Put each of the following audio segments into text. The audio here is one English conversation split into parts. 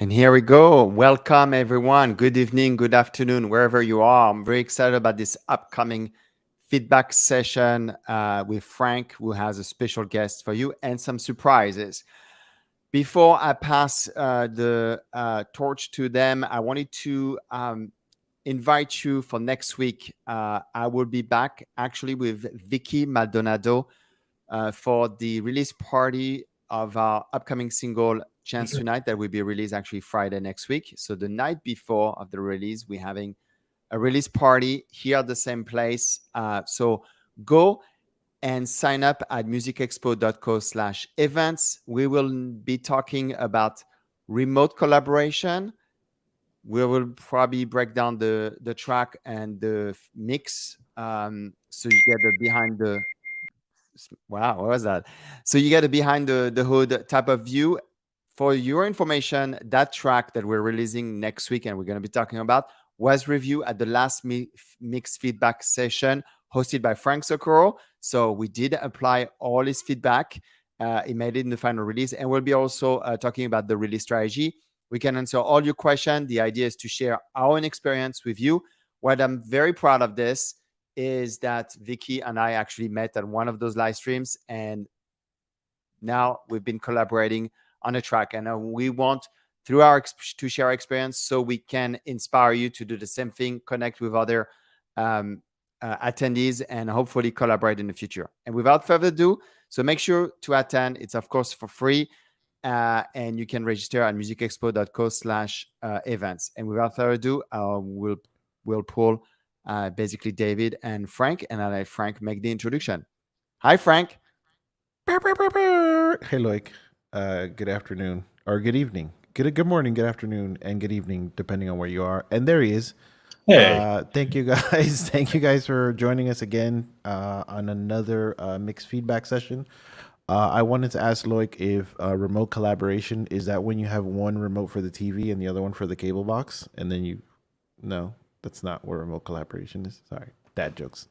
And here we go. Welcome, everyone. Good evening, good afternoon, wherever you are. I'm very excited about this upcoming feedback session with Frank, who has a special guest for you and some surprises. Before I pass the torch to them, I wanted to invite you for next week. I will be back actually with Vicky Maldonado for the release party of our upcoming single Chance Tonight that will be released actually Friday next week. So the night before of the release, we're having a release party here at the same place. So go and sign up at musicexpo.co/events. We will be talking about remote collaboration. We will probably break down the track and the mix. So you get the behind the wow, what was that? So you get a behind the hood type of view. For your information, that track that we're releasing next week and we're going to be talking about was reviewed at the last mix feedback session hosted by Frank Soccoro. So we did apply all his feedback. He made it in the final release. And we'll be also talking about the release strategy. We can answer all your questions. The idea is to share our own experience with you. What I'm very proud of this is that Vicky and I actually met at one of those live streams. And now we've been collaborating on a track, and we want through to share our experience so we can inspire you to do the same thing, connect with other attendees, and hopefully collaborate in the future. And without further ado, so make sure to attend. It's of course for free, and you can register at musicexpo.co/events. And without further ado, we'll pull basically David and Frank, and I'll let Frank make the introduction. Hi, Frank. Hey, Loic. Good afternoon or good evening. Good morning, good afternoon, and good evening, depending on where you are. And there he is. Hey. Thank you guys. Thank you guys for joining us again on another mixed feedback session. I wanted to ask Loic if remote collaboration, is that when you have one remote for the TV and the other one for the cable box? And then no, that's not what remote collaboration is. Sorry, dad jokes.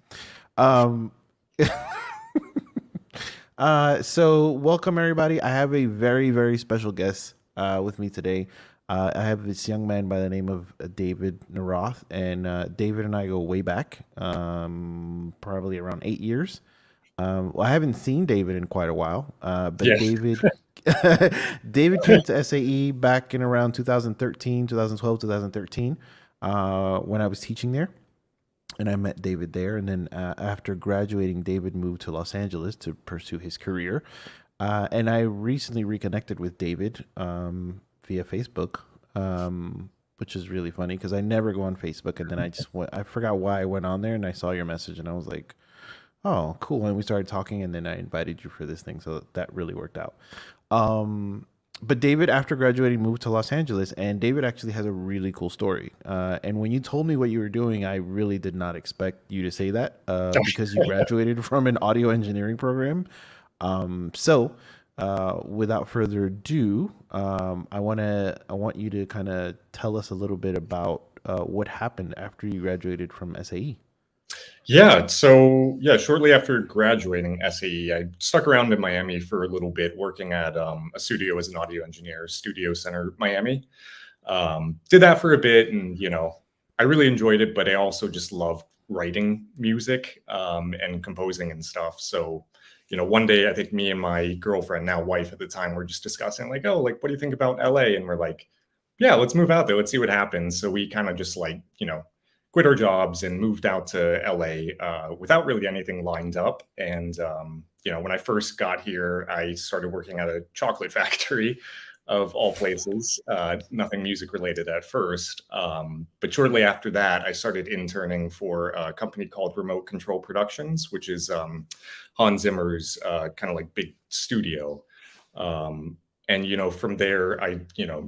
So welcome everybody. I have a very, very special guest with me today. I have this young man by the name of David Naroth, and David and I go way back, probably around 8 years. Well, I haven't seen David in quite a while, but yeah. David came to SAE back in around 2013, 2012, 2013, when I was teaching there. And I met David there. And then after graduating, David moved to Los Angeles to pursue his career. And I recently reconnected with David via Facebook, which is really funny because I never go on Facebook. And then I forgot why I went on there, and I saw your message and I was like, oh, cool. And we started talking, and then I invited you for this thing. So that really worked out. But David, after graduating, moved to Los Angeles, and David actually has a really cool story. And when you told me what you were doing, I really did not expect you to say that because you graduated from an audio engineering program. So without further ado, I want you to kind of tell us a little bit about what happened after you graduated from SAE. Yeah, so shortly after graduating SAE, I stuck around in Miami for a little bit, working at a studio as an audio engineer, Studio Center Miami. Did that for a bit, and I really enjoyed it, but I also just loved writing music and composing and stuff. So one day I think me and my girlfriend, now wife at the time, were just discussing like, oh, like, what do you think about LA? And we're like, yeah, let's move out there. Let's see what happens. So we kind of just like, quit our jobs and moved out to LA without really anything lined up. And, when I first got here, I started working at a chocolate factory of all places, nothing music related at first. But shortly after that, I started interning for a company called Remote Control Productions, which is Hans Zimmer's kind of like big studio. And, from there, I,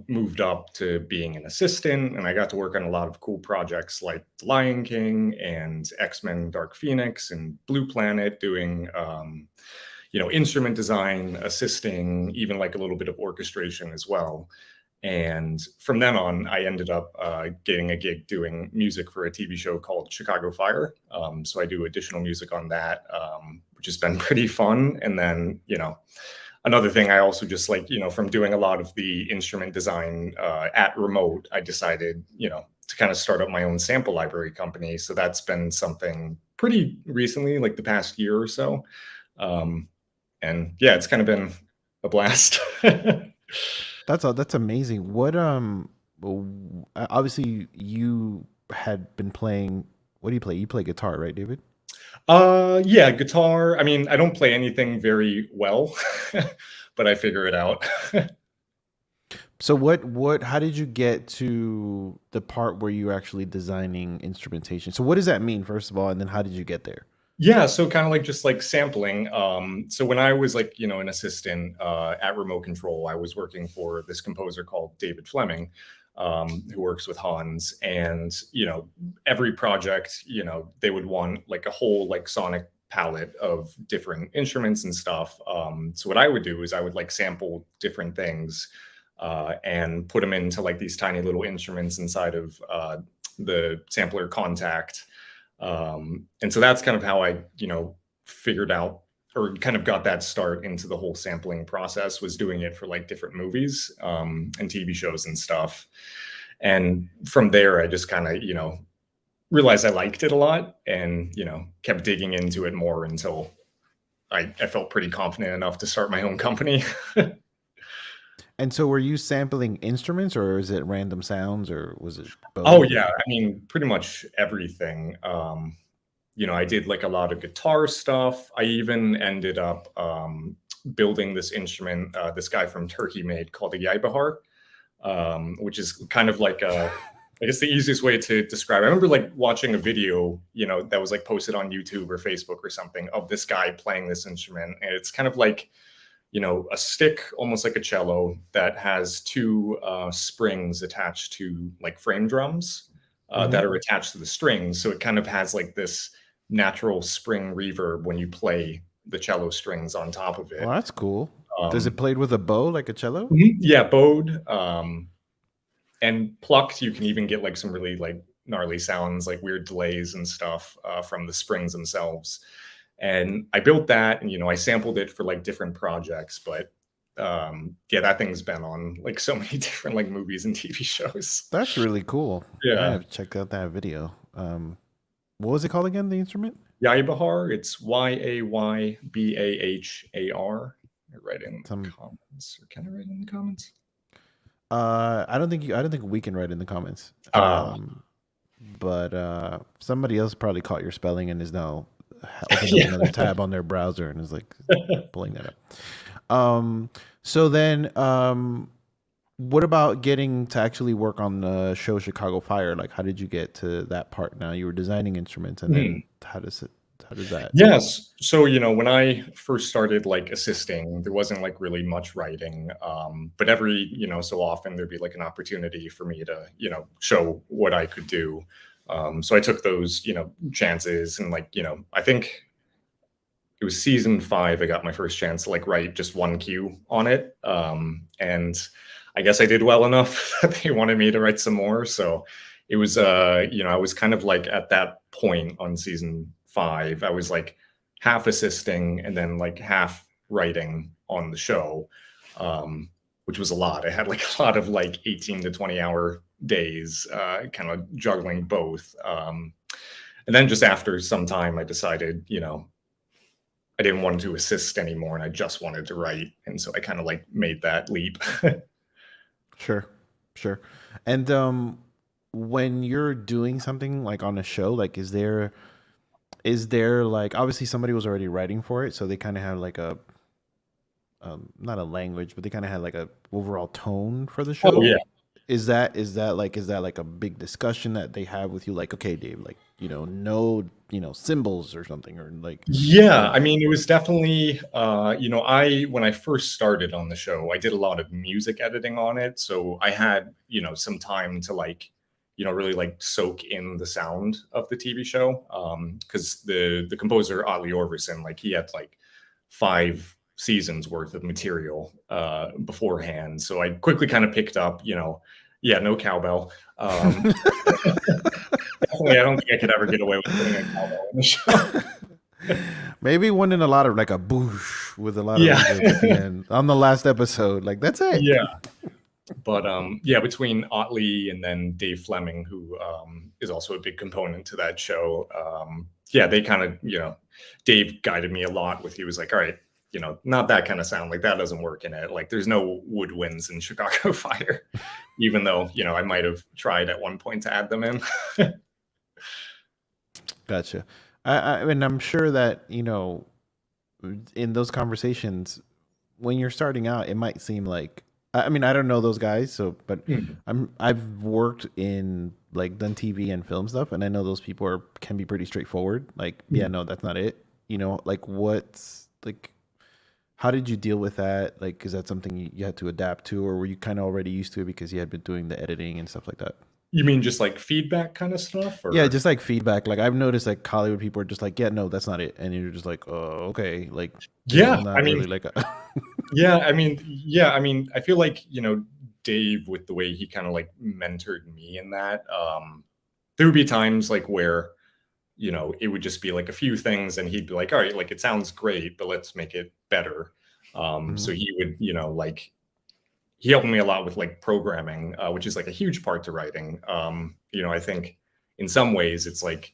moved up to being an assistant, and I got to work on a lot of cool projects like Lion King and X-Men Dark Phoenix and Blue Planet, doing, instrument design, assisting, even like a little bit of orchestration as well. And from then on, I ended up getting a gig doing music for a TV show called Chicago Fire. So I do additional music on that, which has been pretty fun. And then, another thing, I also just like, from doing a lot of the instrument design at Remote, I decided, to kind of start up my own sample library company. So that's been something pretty recently, like the past year or so. And yeah, it's kind of been a blast. That's amazing. What obviously you had been playing. What do you play? You play guitar, right, David? Yeah, guitar. I mean, I don't play anything very well, but I figure it out. So how did you get to the part where you're actually designing instrumentation? So what does that mean, first of all, and then how did you get there? Yeah, so kind of like just like sampling. So when I was like, an assistant at Remote Control, I was working for this composer called David Fleming, who works with Hans. And, every project, they would want like a whole like sonic palette of different instruments and stuff. So what I would do is I would like sample different things and put them into like these tiny little instruments inside of the sampler Contact. And so that's kind of how I, figured out or kind of got that start into the whole sampling process, was doing it for like different movies and TV shows and stuff. And from there, I just kind of, realized I liked it a lot and, kept digging into it more until I felt pretty confident enough to start my own company. And so were you sampling instruments, or is it random sounds, or was it both? Oh yeah, I mean, pretty much everything. I did like a lot of guitar stuff. I even ended up building this instrument this guy from Turkey made called a yaybahar, which is kind of like I guess the easiest way to describe it. I remember like watching a video, that was like posted on YouTube or Facebook or something of this guy playing this instrument. And it's kind of like, a stick, almost like a cello, that has two springs attached to like frame drums that are attached to the strings. So it kind of has like this natural spring reverb when you play the cello strings on top of it. Well, that's cool. Does it played with a bow like a cello? Yeah, bowed. And plucked, you can even get like some really like gnarly sounds, like weird delays and stuff from the springs themselves. And I built that, and I sampled it for like different projects. But yeah, that thing's been on like so many different like movies and TV shows. That's really cool. Yeah, I have to check out that video. What was it called again? The instrument? Yaybahar. It's Yaybahar. Write in the comments, or can I write in the comments? I don't think we can write in the comments. But somebody else probably caught your spelling and is now opening another tab on their browser and is like pulling that up. So then, what about getting to actually work on the show Chicago Fire? Like, how did you get to that part? Now you were designing instruments, and then how does that? Yes. So, when I first started like assisting, there wasn't like really much writing. But every, so often there'd be like an opportunity for me to, show what I could do. So I took those, chances, and like, I think it was season 5, I got my first chance to like write just one cue on it. And I guess I did well enough that they wanted me to write some more. So it was, I was kind of like at that point on season 5, I was like half assisting and then like half writing on the show, which was a lot. I had like a lot of like 18 to 20 hour days, kind of juggling both. And then just after some time, I decided, I didn't want to assist anymore, and I just wanted to write, and so I kind of like made that leap. Sure, sure. And when you're doing something like on a show, like is there like obviously somebody was already writing for it, so they kind of have like a not a language, but they kind of had like a overall tone for the Oh show. yeah. Is that like a big discussion that they have with you? Like, okay, Dave, like no, symbols or something, or like Yeah, I mean, it was definitely, when I first started on the show, I did a lot of music editing on it. So I had, some time to like, really like soak in the sound of the TV show. Because the composer, Otley Orverson, like he had like 5 seasons worth of material beforehand. So I quickly kind of picked up, yeah, no cowbell. Definitely, I don't think I could ever get away with putting a cowbell in the show. maybe one in a lot of like a boosh with a lot of Yeah. reverb at the end on the last episode. Like that's it. Yeah. But yeah, between Otley and then Dave Fleming, who is also a big component to that show, yeah, they kind of, Dave guided me a lot with, he was like, all right, not that kind of sound, like that doesn't work in it. Like there's no woodwinds in Chicago Fire, even though, I might have tried at one point to add them in. Gotcha. I mean, I'm sure that in those conversations when you're starting out, it might seem like I mean I don't know those guys, so but I've worked in like done TV and film stuff, and I know those people can be pretty straightforward. Like, yeah, no, that's not it. Like what's like. How did you deal with that? Like, is that something you had to adapt to, or were you kind of already used to it because you had been doing the editing and stuff like that? You mean just like feedback kind of stuff? Or? Yeah, just like feedback. Like I've noticed like Hollywood people are just like, yeah, no, that's not it, and you're just like, oh, okay, like Yeah, not I mean, really like a yeah, I mean, I feel like, Dave, with the way he kind of like mentored me in that, there would be times like where, it would just be like a few things and he'd be like, all right, like it sounds great, but let's make it better. So he would, like he helped me a lot with like programming, which is like a huge part to writing. I think in some ways it's like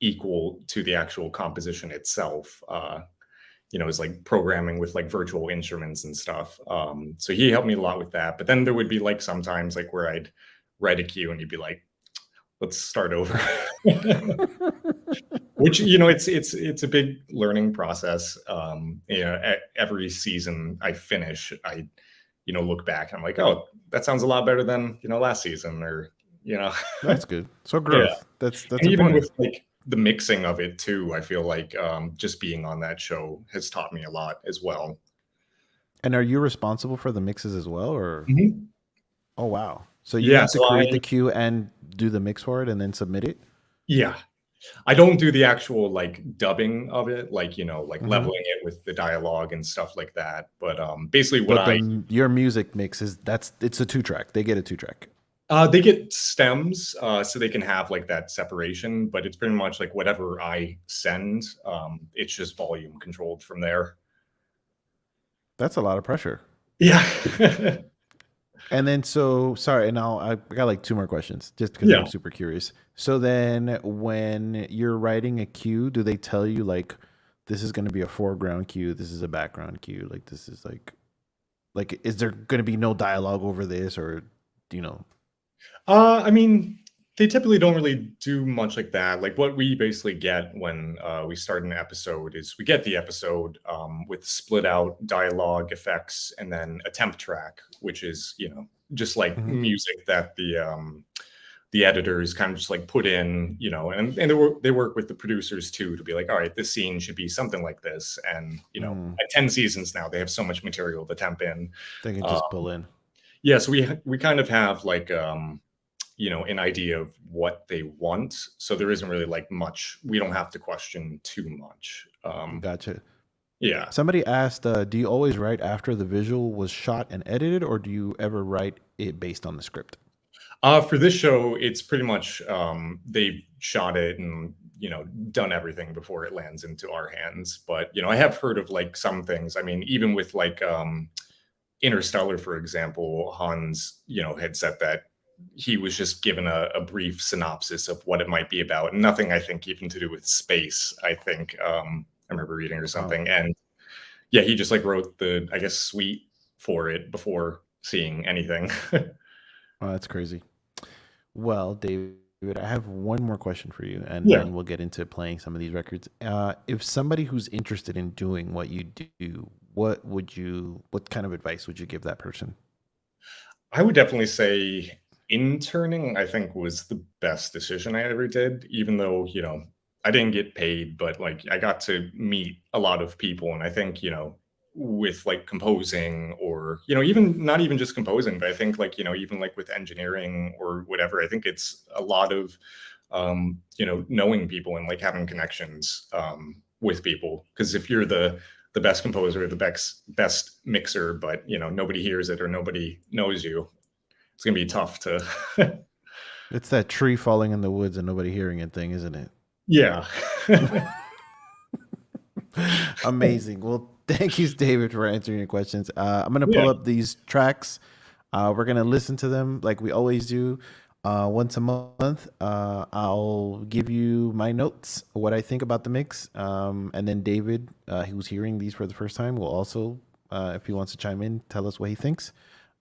equal to the actual composition itself. Is like programming with like virtual instruments and stuff. So he helped me a lot with that. But then there would be like sometimes like where I'd write a cue and he'd be like, let's start over. Which, it's a big learning process. Every season I finish, I look back and I'm like, oh, that sounds a lot better than, last season, or, That's good. So growth. Yeah. That's And even important. with like the mixing of it too, I feel like just being on that show has taught me a lot as well. And are you responsible for the mixes as well, or? Mhm. Oh wow! So you Yeah, have to so create the cue and do the mix for it, and then submit it. Yeah. I don't do the actual like dubbing of it, like, like Mhm. leveling it with the dialogue and stuff like that. But basically what But your music mix it's a 2-track. They get a 2-track. they get stems, so they can have like that separation, but it's pretty much like whatever I send, it's just volume controlled from there. That's a lot of pressure. Yeah. And then sorry, and I got like 2 more questions just because Yeah. I'm super curious. So then when you're writing a cue, do they tell you like this is going to be a foreground cue, this is a background cue, like this is like is there going to be no dialogue over this, or do you know? I mean, they typically don't really do much like that. Like what we basically get when we start an episode is we get the episode with split out dialogue, effects, and then a temp track, which is, just like music that the editors kind of just like put in, and they work with the producers too to be like, all right, this scene should be something like this. And, at 10 seasons now, they have so much material to temp in. They can just pull in. Yeah, so we kind of have like an idea of what they want, so there isn't really like much, we don't have to question too much. Gotcha. Yeah. Somebody asked, do you always write after the visual was shot and edited, or do you ever write it based on the script? For this show, it's pretty much they've shot it and done everything before it lands into our hands. But I have heard of like some things. I mean, even with like Interstellar, for example, Hans had said that he was just given a brief synopsis of what it might be about. Nothing, I think, even to do with space. I think, remember reading or something. And yeah, he just like wrote the, I guess, suite for it before seeing anything. Oh, that's crazy. Well, David, I have one more question for you, and Yeah. then we'll get into playing some of these records. If somebody who's interested in doing what you do, what kind of advice would you give that person? I would definitely say interning, I think, was the best decision I ever did, even though, you know, I didn't get paid, but like I got to meet a lot of people. And I think, you know, with like composing or, you know, even not even just composing, but I think like, you know, even like with engineering or whatever, I think it's a lot of, you know, knowing people and like having connections with people. Because if you're the best composer, the best mixer, but you know nobody hears it or nobody knows you, it's gonna be tough to. It's that tree falling in the woods and nobody hearing it thing, isn't it? Yeah. Amazing. Well, thank you, David, for answering your questions. I'm gonna pull up these tracks. We're gonna listen to them like we always do. Once a month, I'll give you my notes, what I think about the mix, and then David, who's hearing these for the first time, will also, if he wants to chime in, tell us what he thinks.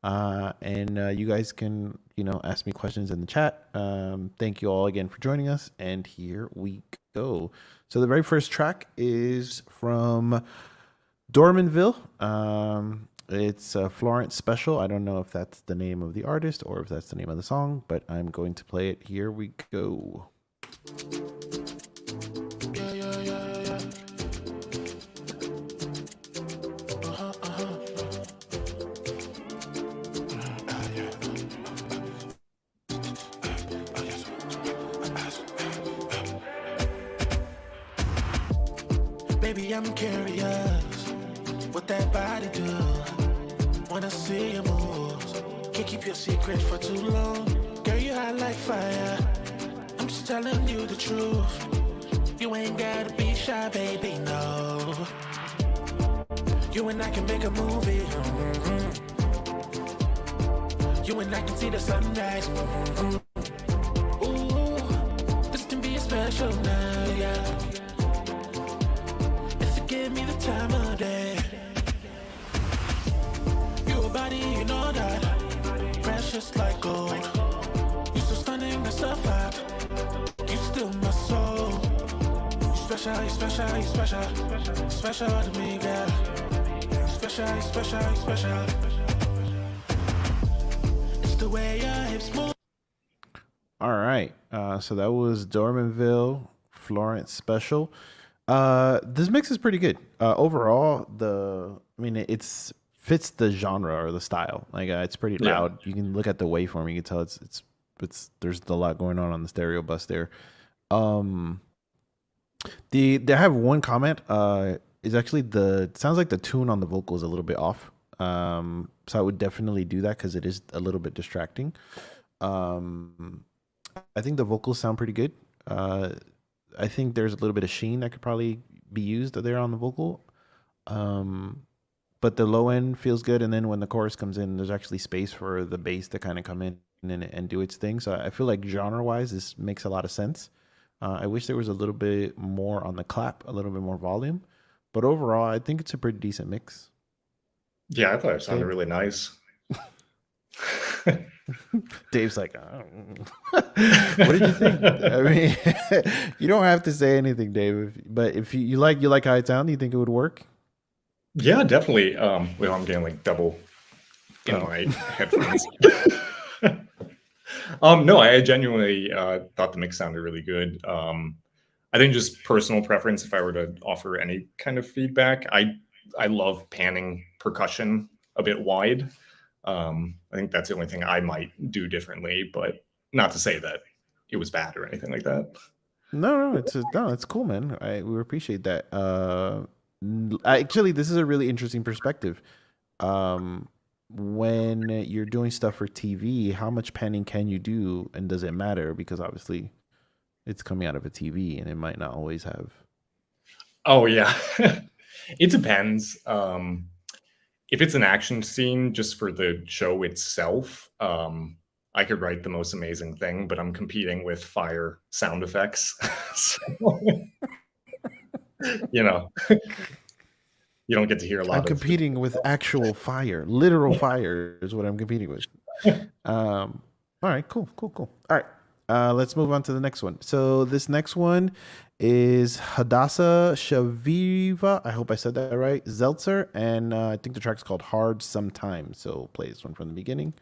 And you guys can, you know, ask me questions in the chat. Thank you all again for joining us, and here we go. So the very first track is from Dormanville. It's a Florence Special. I don't know if that's the name of the artist or if that's the name of the song, but I'm going to play it. Here we go. Baby, I'm curious what that body do. Wanna see your moves. Can't keep your secret for too long. Girl, you hot like fire. I'm just telling you the truth. You ain't gotta be shy, baby, no. You and I can make a movie. You and I can see the sunrise. Ooh, this can be a special night, yeah. Give me the time of day. Your body, you know that. Precious like gold. You so stunning, that's a fact. You still my soul. You special, you special, you special. Special to me, girl. Special, you special, you special. It's the way your hips move. All right. So that was Dormanville, Florence Special. This mix is pretty good. Overall, it's fits the genre or the style. Like it's pretty loud. You can look at the waveform. You can tell it's there's a lot going on the stereo bus there. They have one comment. Is actually sounds like the tune on the vocal is a little bit off. So I would definitely do that because it is a little bit distracting. I think the vocals sound pretty good. I think there's a little bit of sheen that could probably be used there on the vocal. But the low end feels good. And then when the chorus comes in, there's actually space for the bass to kind of come in and do its thing. So I feel like genre-wise, this makes a lot of sense. I wish there was a little bit more on the clap, a little bit more volume. But overall, I think it's a pretty decent mix. Yeah, I thought it sounded really nice. Dave's like, what did you think? I mean, you don't have to say anything, Dave. But if you like how it sounded, you think it would work? Yeah, definitely. Well, I'm getting like double in my headphones. No, I genuinely thought the mix sounded really good. I think just personal preference, if I were to offer any kind of feedback, I love panning percussion a bit wide. I think that's the only thing I might do differently, but not to say that it was bad or anything like that. No, it's cool, man. We appreciate that. Actually, this is a really interesting perspective. When you're doing stuff for TV, how much panning can you do, and does it matter? Because obviously, it's coming out of a TV, and it might not always have. Oh yeah, it depends. If it's an action scene just for the show itself, I could write the most amazing thing, but I'm competing with fire sound effects. So, you know, you don't get to hear a lot I'm competing with actual fire. Literal fire is what I'm competing with. All right, cool. All right, let's move on to the next one. So this next one is Hadassah Shaviva. I hope I said that right. Zeltzer, and I think the track's called Hard Sometimes. So play this one from the beginning.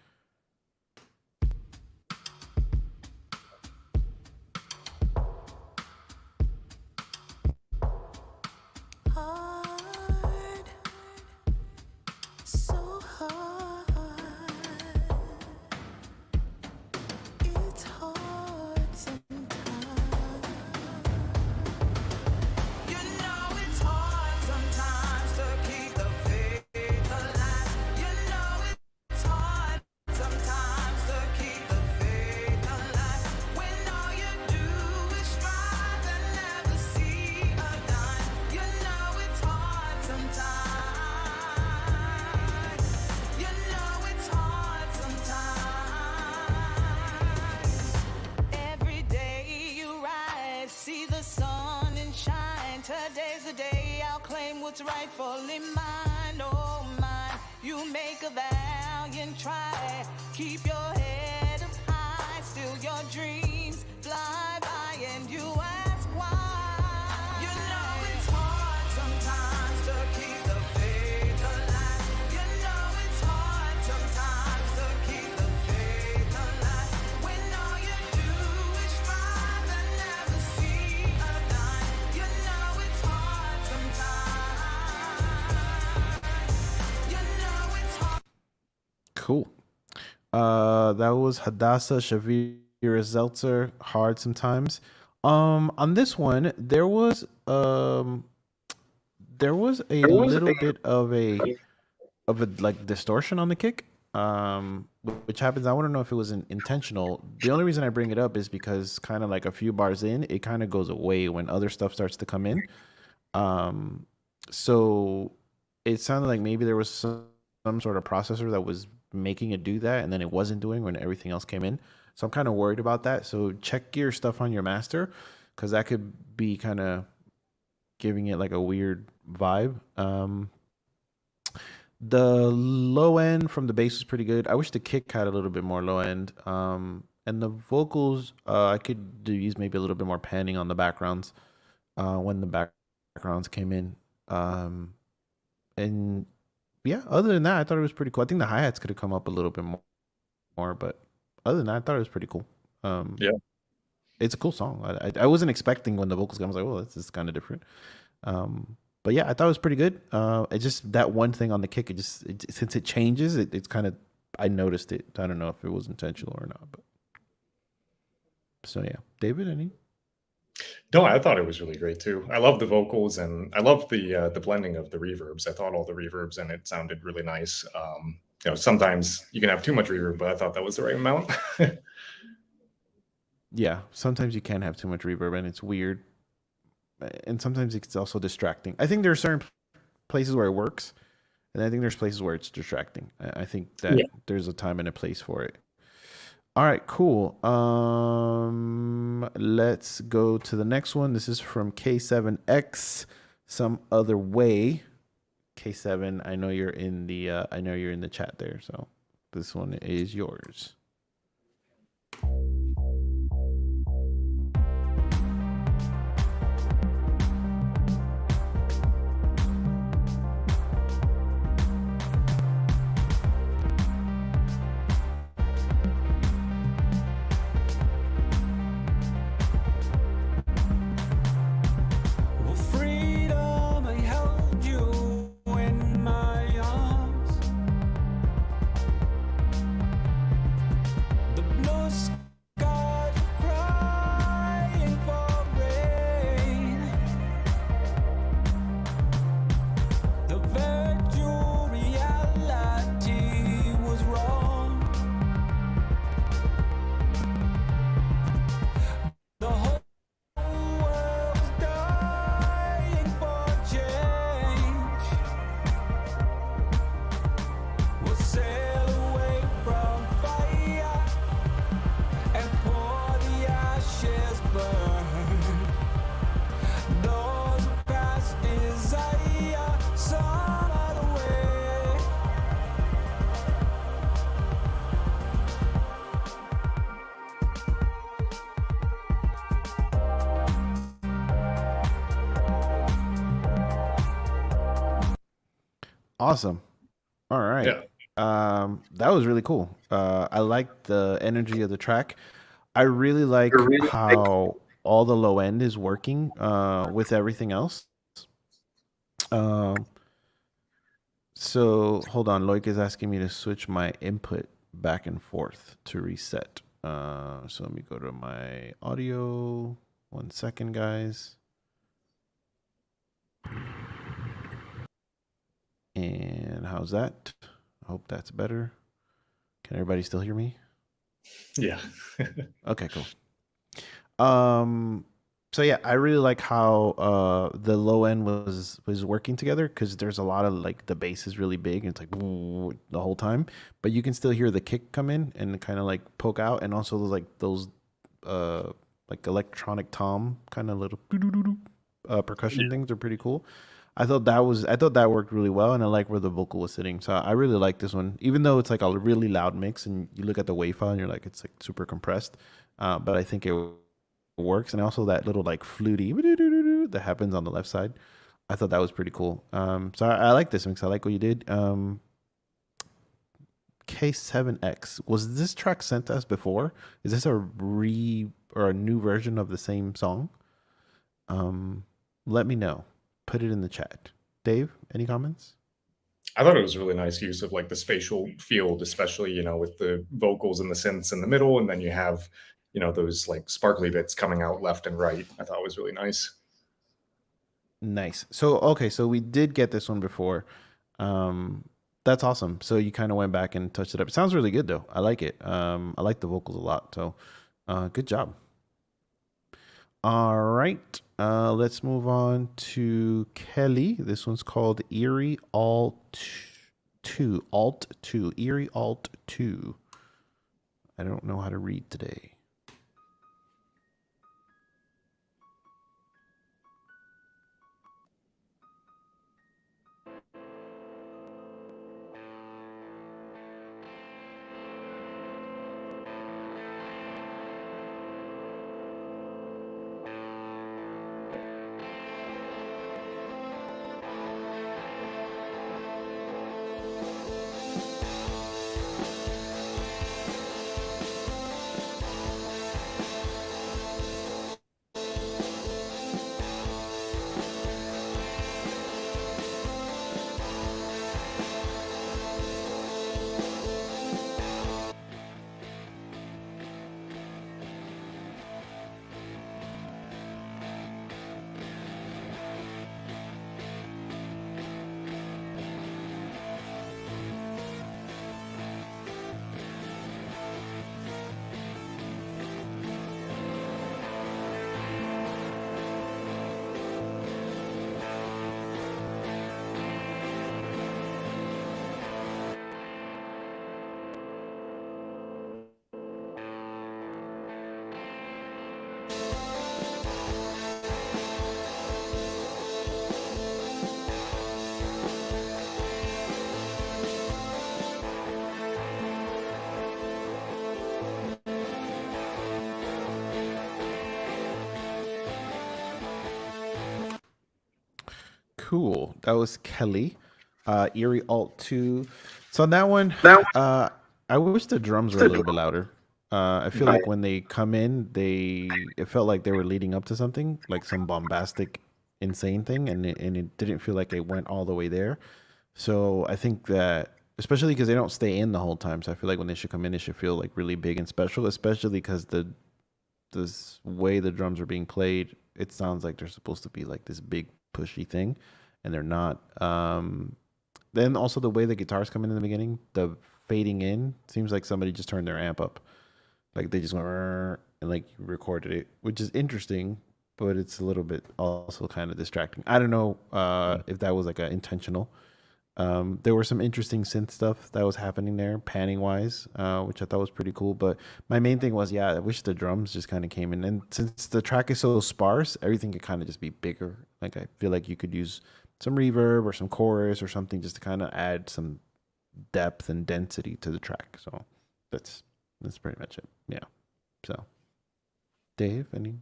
What's rightfully mine, oh mine. You make a valiant try. Keep your head up high. Still your dreams fly by, and you ask why. You know it's hard sometimes to keep the faith alive. You know it's hard sometimes to keep the faith alive. When all you do is strive and never see a dime. You know it's hard sometimes. Cool. That was Hadassah Shavira Zeltzer, Hard Sometimes. On this one, there was a little bit of a like distortion on the kick, which happens. I want to know if it was intentional. The only reason I bring it up is because kind of like a few bars in, it kind of goes away when other stuff starts to come in. So it sounded like maybe there was some sort of processor that was making it do that, and then it wasn't doing when everything else came in. So I'm kind of worried about that. So check your stuff on your master, because that could be kind of giving it like a weird vibe. The low end from the bass was pretty good. I wish the kick had a little bit more low end. And the vocals, I could use maybe a little bit more panning on the backgrounds when the backgrounds came in. And yeah, other than that, I thought it was pretty cool. I think the hi-hats could have come up a little bit more, but other than that, I thought it was pretty cool. Yeah, it's a cool song. I wasn't expecting when the vocals came. I was like, oh, this is kind of different. But yeah, I thought it was pretty good. It just that one thing on the kick. Since it changes, it's kind of, I noticed it. I don't know if it was intentional or not, but so yeah. David, any? No, I thought it was really great too. I love the vocals, and I love the blending of the reverbs. I thought all the reverbs in it sounded really nice. Sometimes you can have too much reverb, but I thought that was the right amount. Yeah, sometimes you can have too much reverb, and it's weird. And sometimes it's also distracting. I think there are certain places where it works, and I think there's places where it's distracting. I think that there's a time and a place for it. All right, cool. Let's go to the next one. This is from K7X, Some Other Way. K7, I know you're in the chat there, so this one is yours. Awesome. All right. Yeah. That was really cool. I like the energy of the track. I really like how all the low end is working with everything else. Um, so hold on, Loic is asking me to switch my input back and forth to reset. So let me go to my audio. 1 second, guys. And how's that? I hope that's better. Can everybody still hear me? Yeah. Okay, cool. So yeah, I really like how the low end was working together, because there's a lot of like the bass is really big and it's like the whole time, but you can still hear the kick come in and kind of like poke out, and also those like electronic tom kind of little percussion things are pretty cool. I thought that worked really well, and I like where the vocal was sitting. So I really like this one, even though it's like a really loud mix, and you look at the wave file and you're like it's like super compressed. But I think it works, and also that little like fluty that happens on the left side. I thought that was pretty cool. So I like this mix. I like what you did. K7X, was this track sent to us before? Is this a new version of the same song? Let me know. Put it in the chat. Dave, any comments? I thought it was really nice use of like the spatial field, especially, with the vocals and the synths in the middle. And then you have, those like sparkly bits coming out left and right. I thought it was really nice. Nice. So, okay. So we did get this one before. That's awesome. So you kind of went back and touched it up. It sounds really good though. I like it. I like the vocals a lot. So, good job. All right. Let's move on to Kelly. This one's called Eerie Alt 2. Alt 2. Eerie Alt 2. I don't know how to read today. Cool. That was Kelly. Eerie Alt 2. So on that one, I wish the drums were a little bit louder. I feel like when they come in, it felt like they were leading up to something, like some bombastic, insane thing, and it didn't feel like it went all the way there. So I think that, especially because they don't stay in the whole time, so I feel like when they should come in, it should feel like really big and special, especially because this way the drums are being played, it sounds like they're supposed to be like this big pushy thing, and they're not. Then also the way the guitars come in the beginning, the fading in, seems like somebody just turned their amp up, like they just went and like recorded it, which is interesting, but it's a little bit also kind of distracting. I don't know if that was like a intentional. There were some interesting synth stuff that was happening there, panning wise, which I thought was pretty cool. But my main thing was, I wish the drums just kind of came in. And since the track is so sparse, everything could kind of just be bigger. Like I feel like you could use some reverb or some chorus or something just to kind of add some depth and density to the track. So that's pretty much it. Yeah. So, Dave, any?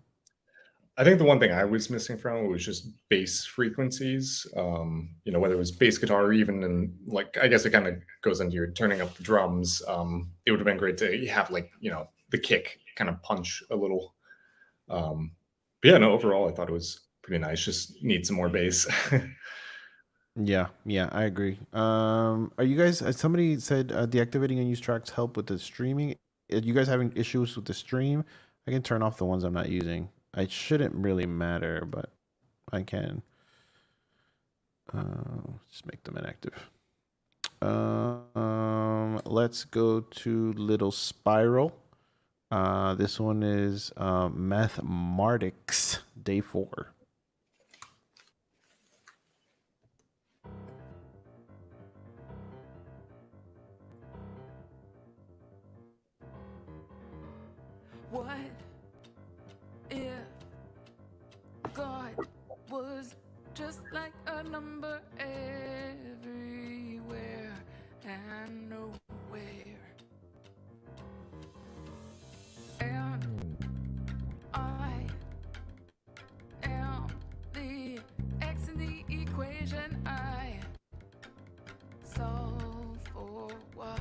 I think the one thing I was missing from it was just bass frequencies. Whether it was bass guitar or even in like, I guess it kind of goes into your turning up the drums. It would have been great to have like, the kick kind of punch a little. But yeah, no, overall I thought it was pretty nice. Just need some more bass. Yeah, I agree. Are you guys? Somebody said deactivating unused tracks help with the streaming. Are you guys having issues with the stream? I can turn off the ones I'm not using. It shouldn't really matter, but I can. Just make them inactive. Let's go to Little Spiral. This one is Mathematics Day 4. What if God was just like a number everywhere and nowhere? And I am the X in the equation I solve for Y.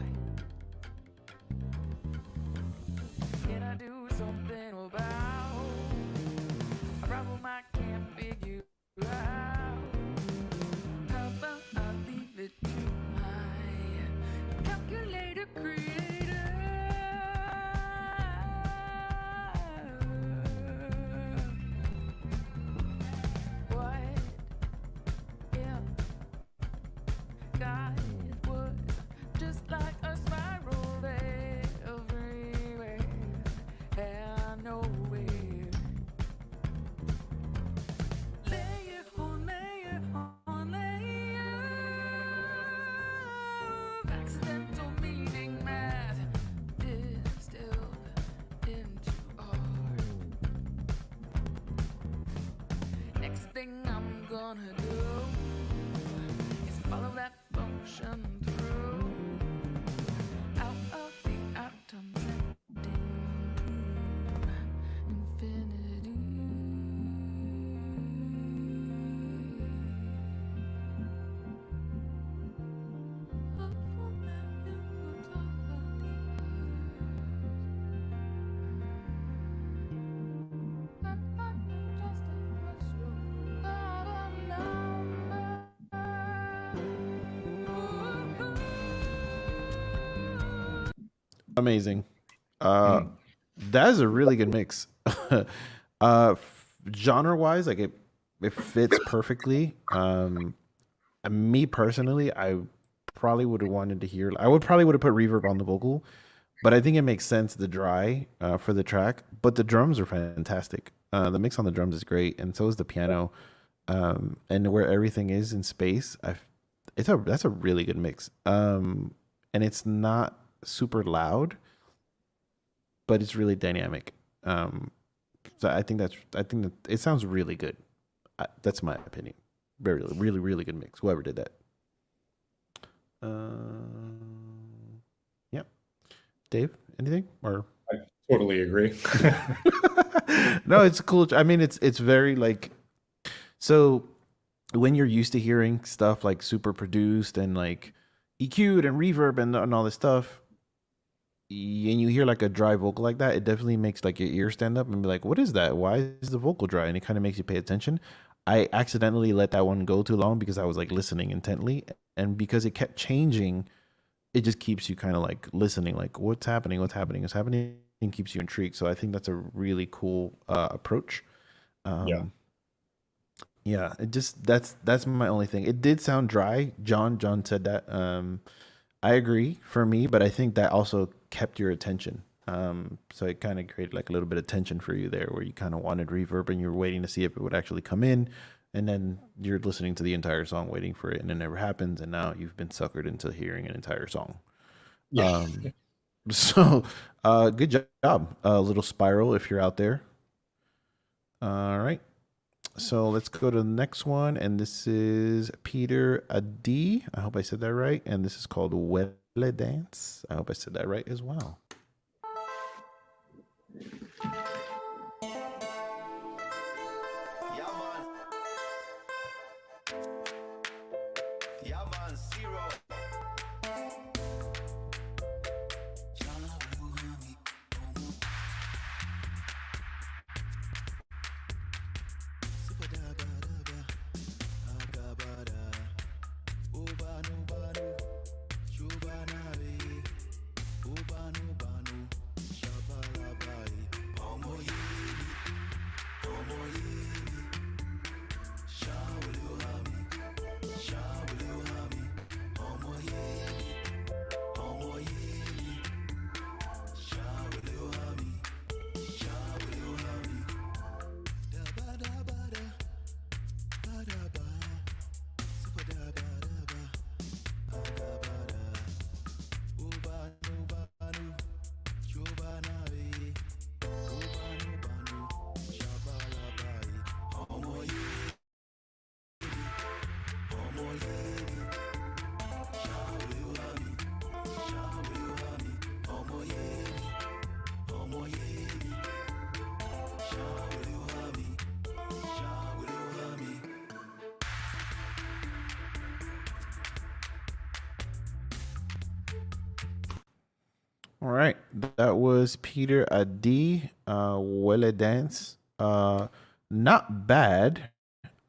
Can I do something about a problem I can't figure out? How about I leave it to my calculator creator? What if God was just like a spiral everywhere and nowhere? Layer on layer on layer of accidental meaning math distilled into art. Next thing I'm gonna do is follow that function through. Out of the atoms infinity. Amazing. That is a really good mix. Genre wise, like it fits perfectly. Me personally, I probably would have wanted to hear. I would probably would have put reverb on the vocal, but I think it makes sense the dry for the track. But the drums are fantastic. The mix on the drums is great, and so is the piano. And where everything is in space, that's a really good mix. And it's not super loud, but it's really dynamic. So I think that it sounds really good. That's my opinion. Really good mix. Whoever did that. Yeah. Dave, anything? Or I totally agree. no, it's cool. I mean, it's very like, so when you're used to hearing stuff like super produced and like EQ'd and reverb and all this stuff, and you hear like a dry vocal like that, it definitely makes like your ear stand up and be like, what is that? Why is the vocal dry? And it kind of makes you pay attention. I accidentally let that one go too long because I was like listening intently, and because it kept changing, it just keeps you kind of like listening, like what's happening, and keeps you intrigued. So I think that's a really cool approach. Yeah, it just that's my only thing. It did sound dry. John said that. I agree for me, but I think that also kept your attention. So it kind of created like a little bit of tension for you there, where you kind of wanted reverb and you were waiting to see if it would actually come in, and then you're listening to the entire song waiting for it, and it never happens, and now you've been suckered into hearing an entire song. Yeah. So good job, Little Spiral, if you're out there. All right. So let's go to the next one, and this is Peter Adi. I hope I said that right. And this is called Welle Dance. I hope I said that right as well. All right, that was Peter Adi, Welle Dance. Not bad.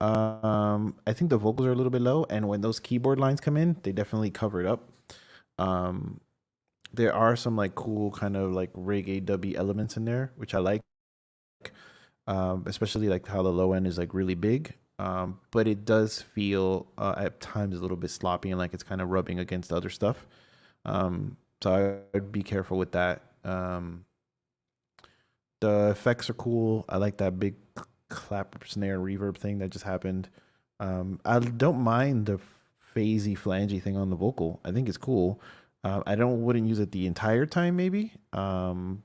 I think the vocals are a little bit low, and when those keyboard lines come in, they definitely cover it up. Um, there are some like cool kind of like reggae dubby elements in there, which I like. Especially like how the low end is like really big. But it does feel at times a little bit sloppy and like it's kind of rubbing against other stuff. So I'd be careful with that. The effects are cool. I like that big clap, snare, reverb thing that just happened. I don't mind the phasey, flangey thing on the vocal. I think it's cool. I wouldn't use it the entire time. Maybe kind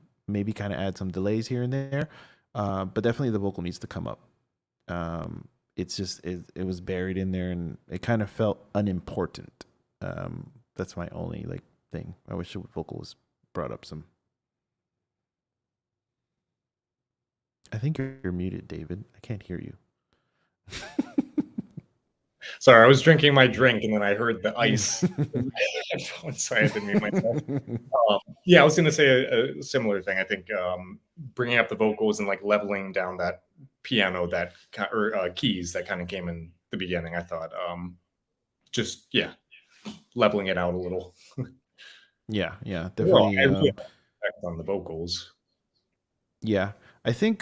of add some delays here and there. But definitely the vocal needs to come up. It's just it was buried in there and it kind of felt unimportant. That's my only like thing. I wish the vocal was brought up some. I think you're muted, David. I can't hear you. Sorry, I was drinking my drink and then I heard the ice. So I had to mute myself. Yeah, I was going to say a similar thing. I think bringing up the vocals and like leveling down that piano or keys that kind of came in the beginning. I thought just leveling it out a little. Yeah, definitely. On the vocals. Yeah, I think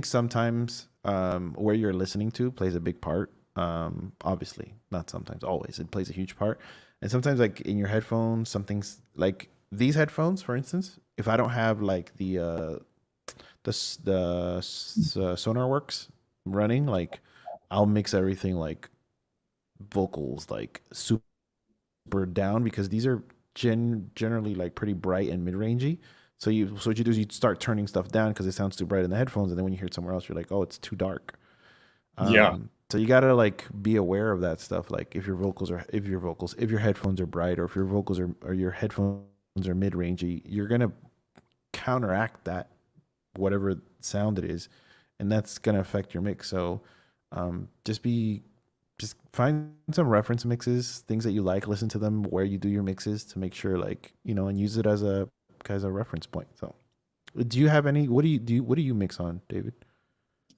sometimes where you're listening to plays a big part. Obviously, not sometimes, always. It plays a huge part. And sometimes, like in your headphones, something's like these headphones, for instance. If I don't have like the SonarWorks running, like I'll mix everything like vocals like super down because these are generally like pretty bright and mid-rangey. So what you do is you start turning stuff down because it sounds too bright in the headphones, and then when you hear it somewhere else, you're like, oh, it's too dark. So you gotta like be aware of that stuff. Like if your headphones are bright, or if your vocals or your headphones are mid-rangey, you're gonna counteract that whatever sound it is, and that's gonna affect your mix. So just find some reference mixes, things that you like, listen to them where you do your mixes to make sure, like, and use it as a reference point. So do you have any, what do you mix on, David?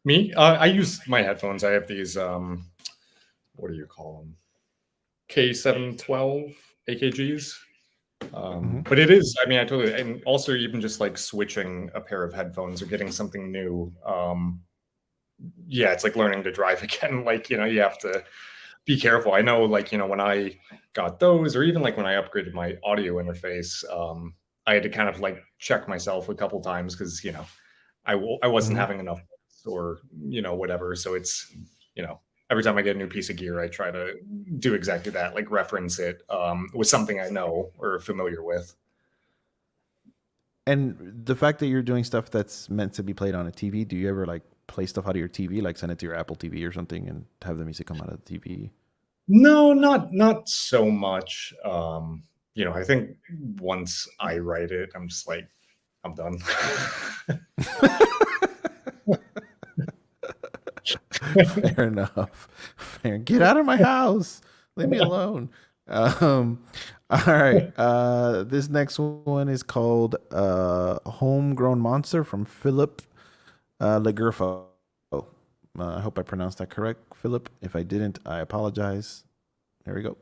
Me? I use my headphones. I have these what do you call them? K712 AKGs. But it is, I mean, I totally, and also even just like switching a pair of headphones or getting something new. It's like learning to drive again. Like, you have to be careful. I know, like, when I got those, or even like when I upgraded my audio interface, I had to kind of like check myself a couple times because, I wasn't having enough or, whatever. So it's, every time I get a new piece of gear, I try to do exactly that, like reference it with something I know or familiar with. And the fact that you're doing stuff that's meant to be played on a TV, do you ever like play stuff out of your TV, like send it to your Apple TV or something and have the music come out of the TV? No, not so much. I think once I write it, I'm just like, I'm done. Fair enough. Get out of my house. Leave me alone. All right. This next one is called Homegrown Monster from Philip Lagerfo. I hope I pronounced that correct, Philip. If I didn't, I apologize. Here we go.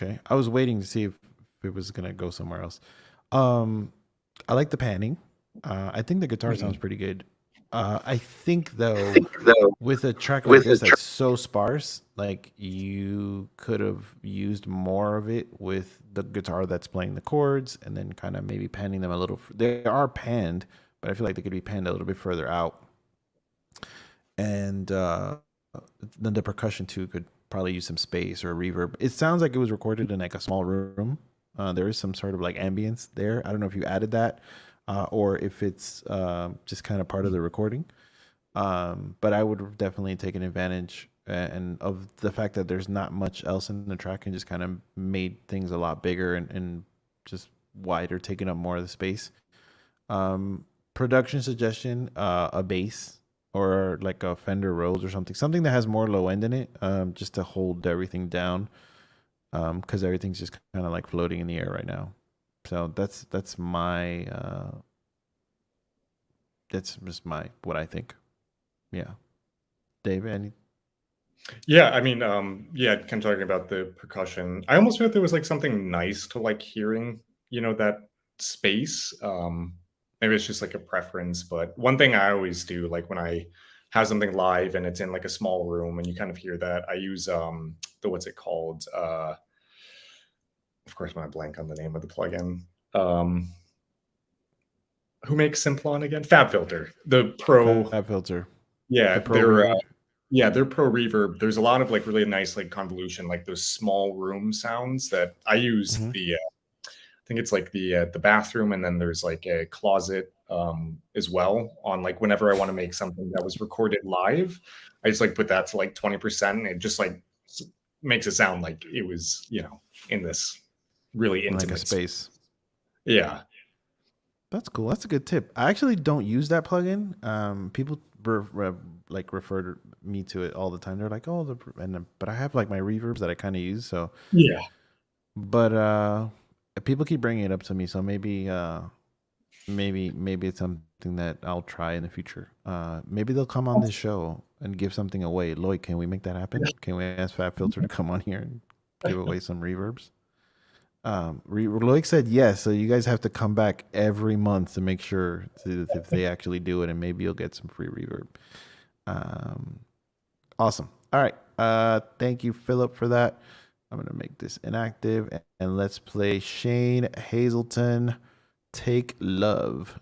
Okay. I was waiting to see if it was gonna go somewhere else. I like the panning. I think the guitar sounds pretty good. I think though, with a track like this that's so sparse, like you could have used more of it with the guitar that's playing the chords, and then kind of maybe panning them a little. They are panned, but I feel like they could be panned a little bit further out. And then the percussion too could probably use some space or reverb. It sounds like it was recorded in like a small room. There is some sort of like ambience there. I don't know if you added that or if it's just kind of part of the recording. But I would definitely take an advantage and of the fact that there's not much else in the track and just kind of made things a lot bigger and just wider, taking up more of the space. Production suggestion, a bass or like a Fender Rhodes or something that has more low end in it, just to hold everything down, because everything's just kind of like floating in the air right now. So that's my that's just my what I think. Yeah, David, any? Yeah, I mean, yeah, kind of talking about the percussion. I almost felt there was like something nice to like hearing, that space. Maybe it's just like a preference, but one thing I always do, like when I have something live and it's in like a small room and you kind of hear that, I use the what's it called? Of course, when I blank on the name of the plugin. Who makes Simplon again? FabFilter, the Pro. FabFilter. Yeah, The Pro Reverb. they're Pro Reverb. There's a lot of like really nice like convolution, like those small room sounds that I use. The I think it's like the bathroom, and then there's like a closet as well on like whenever I want to make something that was recorded live, I just like put that to like 20%, and it just like makes it sound like it was in this really intimate like a space. Yeah. That's cool. That's a good tip. I actually don't use that plugin. People refer to me to it all the time. They're like, "Oh, but I have like my reverbs that I kind of use." So yeah. But people keep bringing it up to me, so maybe it's something that I'll try in the future. Maybe they'll come on this show and give something away. Lloyd, can we make that happen? Can we ask FabFilter to come on here and give away some reverbs? Loic said yes, so you guys have to come back every month to make sure if they actually do it, and maybe you'll get some free reverb. Awesome. All right. Thank you, Philip, for that. I'm gonna make this inactive, and let's play Shane Hazelton, "Take Love."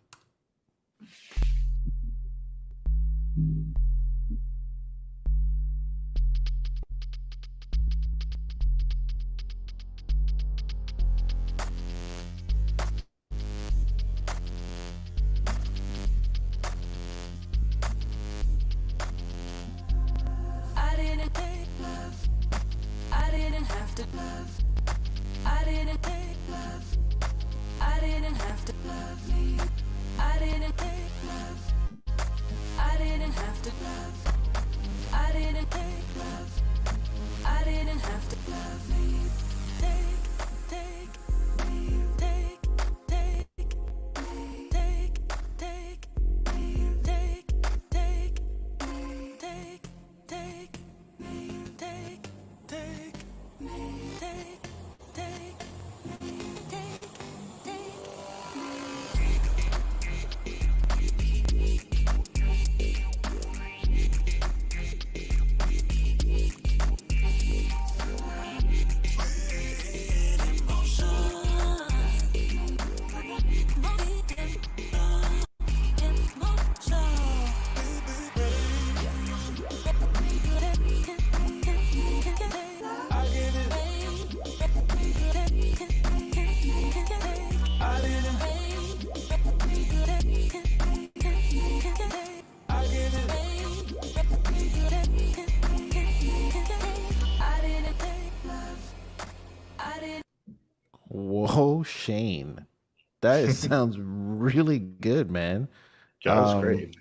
Whoa, Shane. That sounds really good, man. That was great.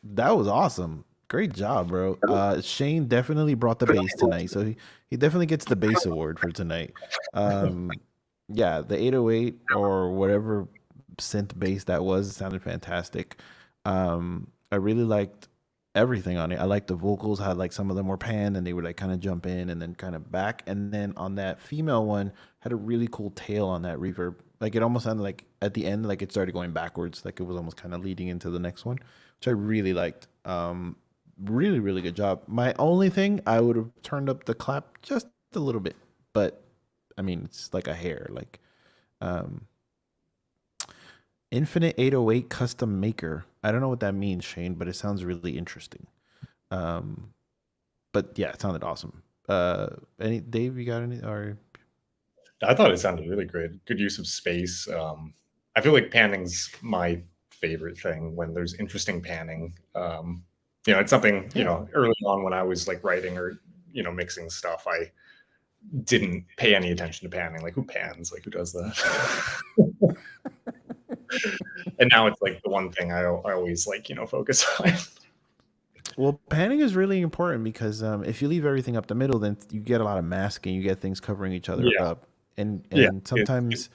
That was awesome. Great job, bro. Shane definitely brought the bass tonight, so he definitely gets the bass award for tonight. Yeah, the 808 or whatever synth bass that was sounded fantastic. I really liked everything on it. I like the vocals, how like some of them were panned and they would like kind of jump in and then kind of back. And then on that female one, had a really cool tail on that reverb. Like it almost sounded like at the end, like it started going backwards, like it was almost kind of leading into the next one, which I really liked. Really, really good job. My only thing, I would have turned up the clap just a little bit, but I mean, it's like a hair. Like Infinite 808 Custom Maker. I don't know what that means, Shane, but it sounds really interesting. But yeah, it sounded awesome. Any Dave, you got any? Or I thought it sounded really great. Good use of space. I feel like panning's my favorite thing when there's interesting panning. It's something, early on when I was like writing or, mixing stuff, I didn't pay any attention to panning. Like who pans? Like who does that? And now it's like the one thing I always like, focus on. Well, panning is really important because if you leave everything up the middle, then you get a lot of masking. You get things covering each other up. And sometimes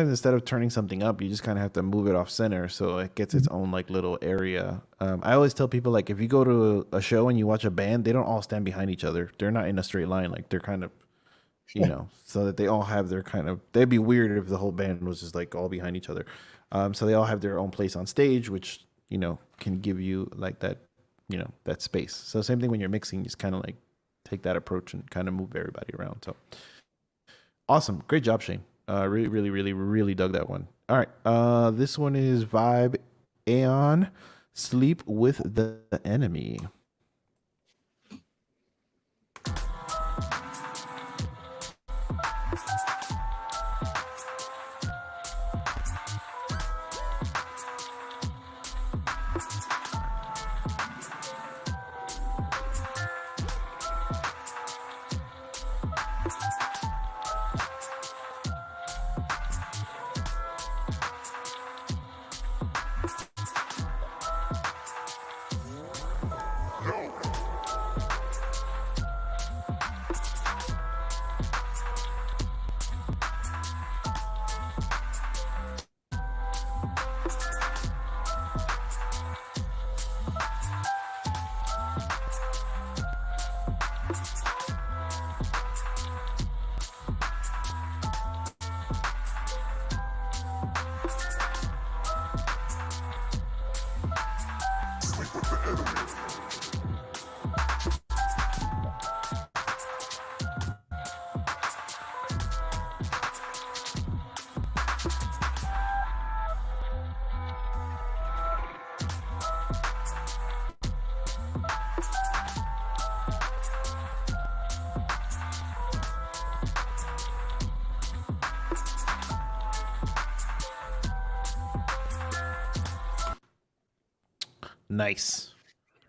instead of turning something up, you just kind of have to move it off center so it gets its own like little area. I always tell people, like, if you go to a show and you watch a band, they don't all stand behind each other. They're not in a straight line. Like they're kind of, so that they all have their kind of, they'd be weird if the whole band was just like all behind each other. So they all have their own place on stage, which, can give you like that, that space. So same thing when you're mixing, you just kind of like take that approach and kind of move everybody around. So awesome. Great job, Shane. Really, really, really, really dug that one. All right. This one is Vibe Aeon, Sleep with the Enemy.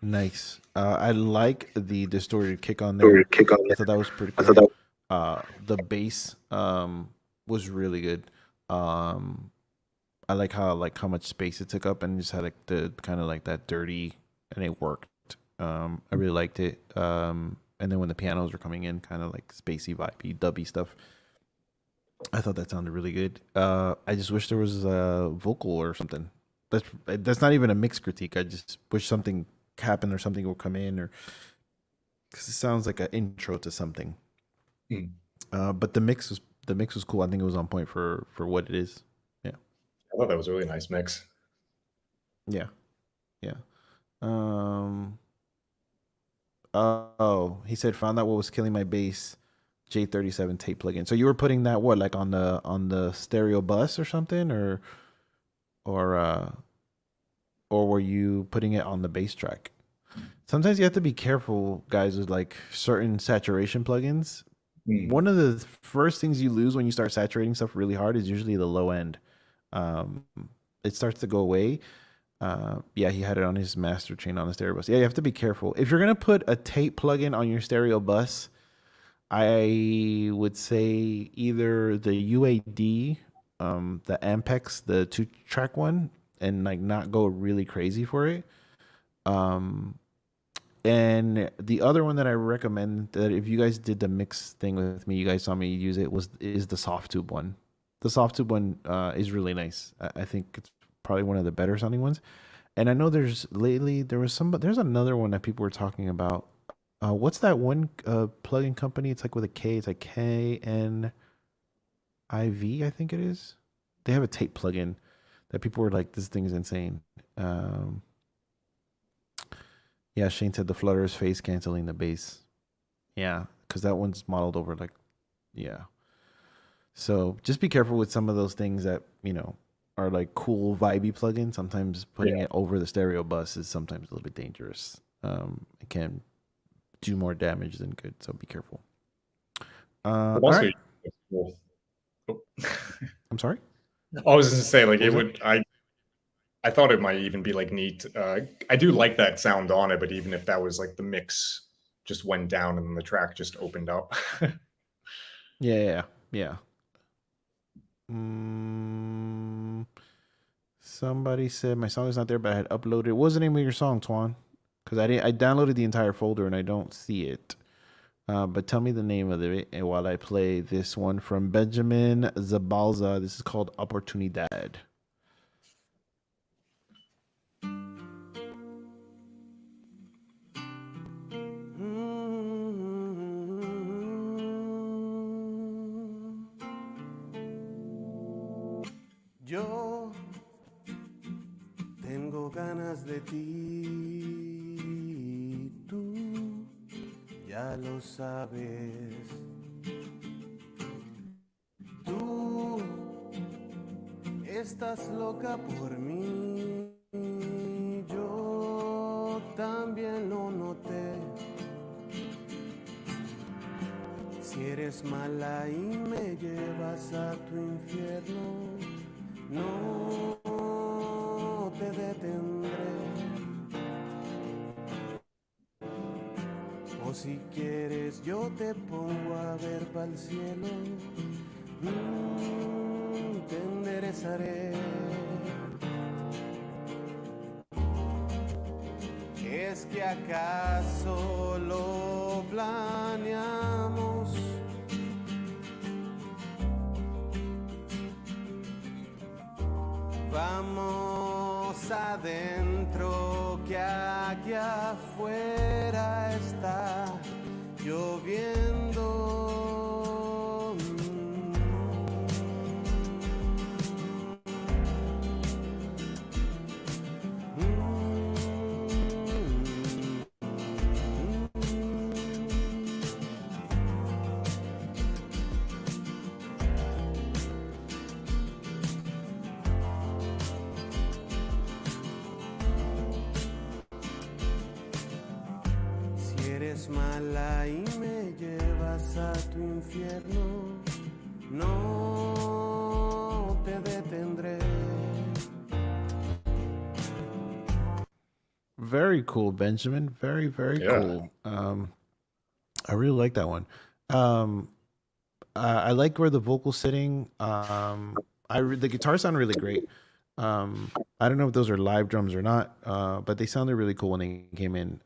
Nice. I like the distorted kick on there. I thought that was pretty cool. The bass was really good. I like how much space it took up and just had like the kind of like that dirty, and it worked. I really liked it. And then when the pianos were coming in, kind of like spacey, vibey, dubby stuff, I thought that sounded really good. I just wish there was a vocal or something. That's not even a mix critique. I just wish something happened or something will come in, or because it sounds like an intro to something. But the mix was cool. I think it was on point for what it is. Yeah, I thought that was a really nice mix. Yeah. Oh, he said found out what was killing my bass. J37 tape plugin. So you were putting that what, like on the stereo bus or something, or were you putting it on the bass track? Sometimes you have to be careful, guys, with like certain saturation plugins. One of the first things you lose when you start saturating stuff really hard is usually the low end. It starts to go away. Yeah, he had it on his master chain on the stereo bus. Yeah, you have to be careful. If you're going to put a tape plugin on your stereo bus, I would say either the UAD, the Ampex, the 2-track one, and like not go really crazy for it. And the other one that I recommend, that if you guys did the mix thing with me, you guys saw me use it, is the soft tube one. The soft tube one is really nice. I think it's probably one of the better sounding ones. And I know there's there's another one that people were talking about. What's that one plugin company? It's like with a K. It's like KNIV, I think it is. They have a tape plugin that people were like, this thing's insane. Yeah, Shane said the flutter is face canceling the bass. Yeah, because that one's modeled over like, yeah. So just be careful with some of those things that, are like cool vibey plugins. Sometimes putting it over the stereo bus is sometimes a little bit dangerous. It can do more damage than good, so be careful. All right. Oh. I'm sorry? I was just gonna say, like, it would. I thought it might even be like neat. I do like that sound on it, but even if that was like the mix just went down and then the track just opened up. Yeah. Somebody said my song is not there, but I had uploaded. What was the name of your song, Twan? Because I downloaded the entire folder and I don't see it. But tell me the name of it while I play this one from Benjamin Zabalza. This is called Oportunidad. Yo tengo ganas de ti, tú ya lo sabes. Tú estás loca por mí, yo también lo noté. Si eres mala y me llevas a tu infierno, no te detendré. O si quieres yo te pongo a ver pa'l cielo, te enderezaré. ¿Es que acaso lo planeamos? Vamos adentro, que aquí afuera está lloviendo. Mala y me llevas a tu infierno, no te detendré. Very cool, Benjamin. Very, very cool. I really like that one. I like where the vocal's sitting. The guitar sounded really great. I don't know if those are live drums or not, but they sounded really cool when they came in.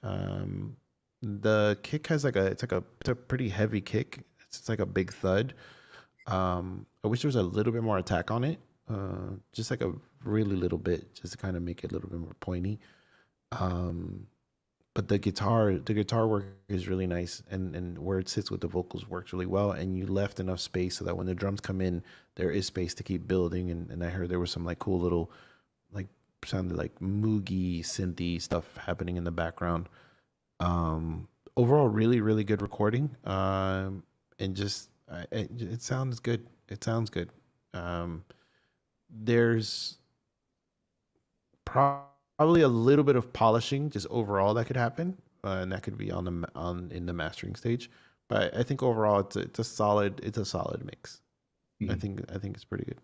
The kick has it's a pretty heavy kick. It's like a big thud. I wish there was a little bit more attack on it, just like a really little bit, just to kind of make it a little bit more pointy. But the guitar work is really nice, and where it sits with the vocals works really well. And you left enough space so that when the drums come in, there is space to keep building. And I heard there was some like cool little, like sounded like moogie synthy stuff happening in the background. Overall, really, really good recording. And just it sounds good. It sounds good. There's probably a little bit of polishing just overall that could happen, and that could be in the mastering stage. But I think overall it's a solid mix. Mm-hmm. I think it's pretty good.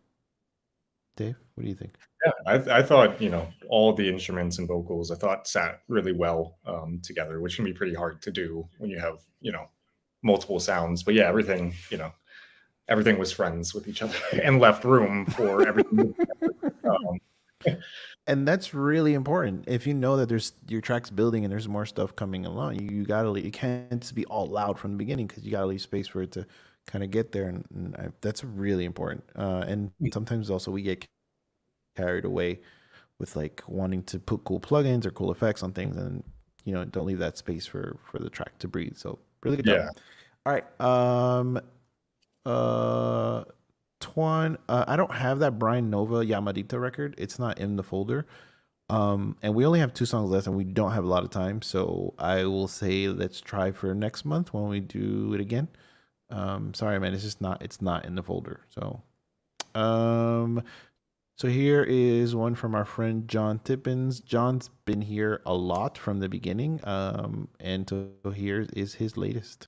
Dave, what do you think? Yeah, I thought, all the instruments and vocals, I thought sat really well together, which can be pretty hard to do when you have, multiple sounds. But yeah, everything was friends with each other and left room for everything. And that's really important. If you know that your track's building and there's more stuff coming along, you can't just be all loud from the beginning, because you gotta leave space for it to kind of get there, and that's really important. And sometimes also we get carried away with like wanting to put cool plugins or cool effects on things, and don't leave that space for the track to breathe. So really good job. All right. Twan, I don't have that Brian Nova Yamadita record. It's not in the folder. And we only have 2 songs left, and we don't have a lot of time. So I will say let's try for next month when we do it again. Sorry, man, it's not in the folder. So, so here is one from our friend John Tippins. John's been here a lot from the beginning. And so here is his latest.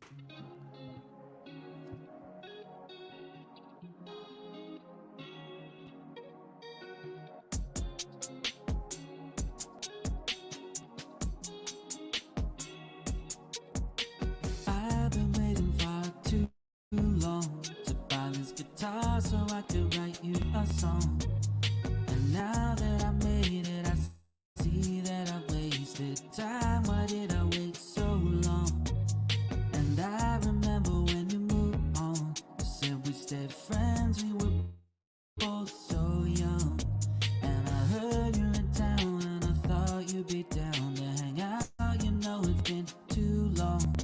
I've been waiting far too long to buy this guitar so I could write you a song. And now that I made it, I see that I wasted time. Why did I wait so long? And I remember when you moved on, you said we stayed friends, we were both so young. And I heard you in town, and I thought you'd be down to hang out. You know it's been too long.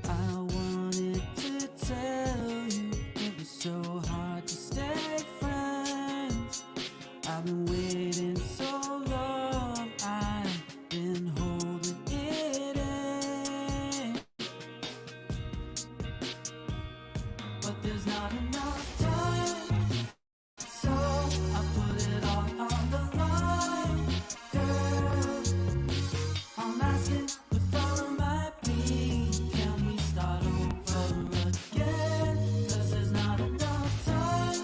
I wanted to tell you it was so hard to stay friends. I've been waiting so long, I've been holding it in. But there's not enough time, so I put it all on the line. Girl, I'm asking if all might be. Can we start over again? 'Cause there's not enough time,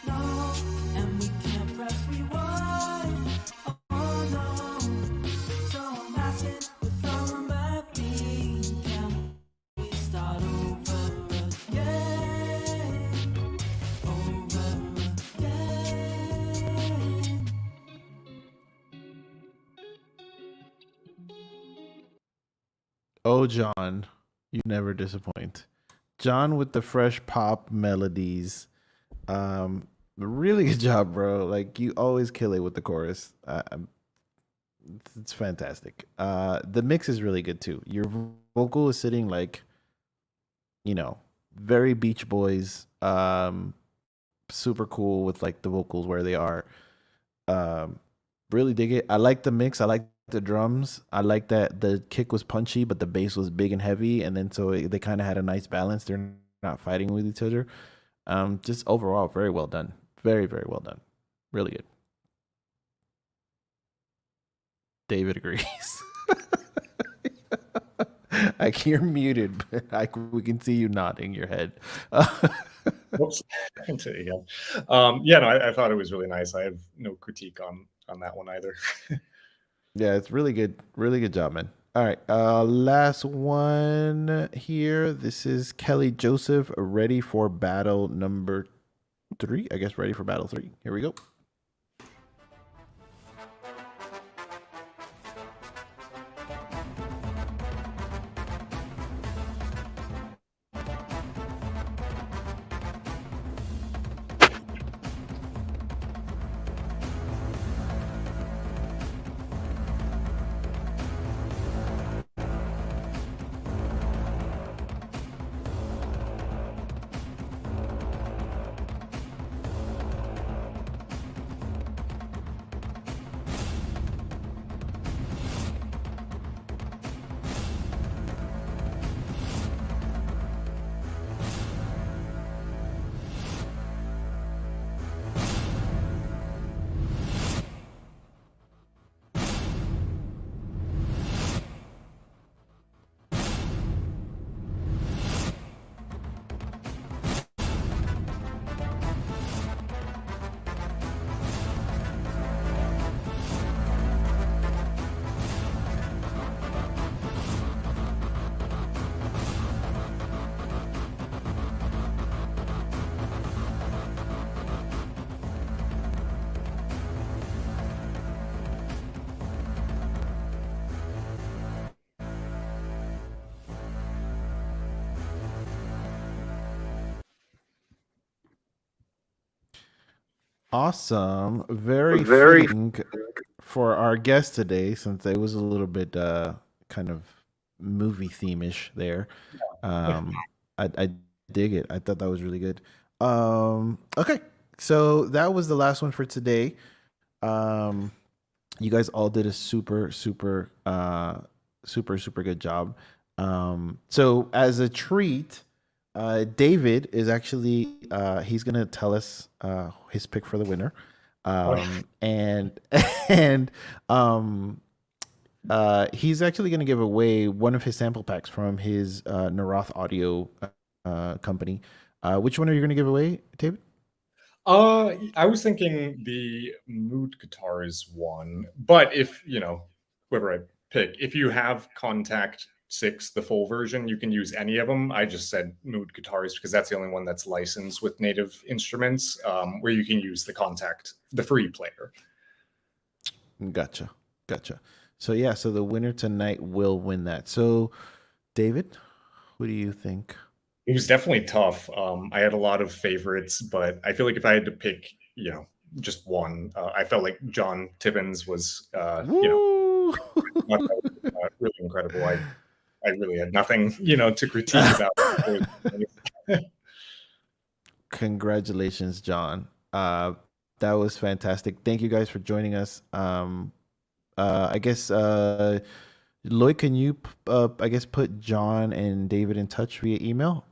no, and we can't press rewind. Oh no, so I'm asking if all might be. Can we start over again? Over again. Oh, John, you never disappoint. John with the fresh pop melodies. Really good job, bro. Like, you always kill it with the chorus. It's fantastic. The mix is really good too. Your vocal is sitting like, very Beach Boys. Super cool with like the vocals where they are. Really dig it. I like the mix. I like the drums. I like that the kick was punchy, but the bass was big and heavy, and then so they kind of had a nice balance. They're not fighting with each other. Just overall, very well done. Very, very well done. Really good. David agrees. You're muted, but we can see you nodding your head. Whoops. There you go. Yeah, no, I thought it was really nice. I have no critique on that one either. Yeah, it's really good. Really good job, man. All right. Last one here. This is Kelly Joseph, Ready for Battle number 3. I guess Ready for Battle 3. Here we go. Awesome. Very fitting for our guest today, since it was a little bit kind of movie theme-ish there. I dig it. I thought that was really good. Okay, so that was the last one for today. Um, you guys all did a super good job. So as a treat, David is actually he's gonna tell us his pick for the winner, and and he's actually gonna give away one of his sample packs from his Naroth Audio company. Which one are you gonna give away, David? I was thinking the mood guitars one, but if whoever I pick, if you have Contact 6, the full version, you can use any of them. I just said mood guitars because that's the only one that's licensed with native instruments, where you can use the Contact, the free player. Gotcha. So yeah, so the winner tonight will win that. So, David, what do you think? It was definitely tough. I had a lot of favorites, but I feel like if I had to pick, just one, I felt like John Tibbins was, really incredible. I really had nothing, to critique about. Congratulations, John. That was fantastic. Thank you guys for joining us. I guess Lloyd, can you put John and David in touch via email,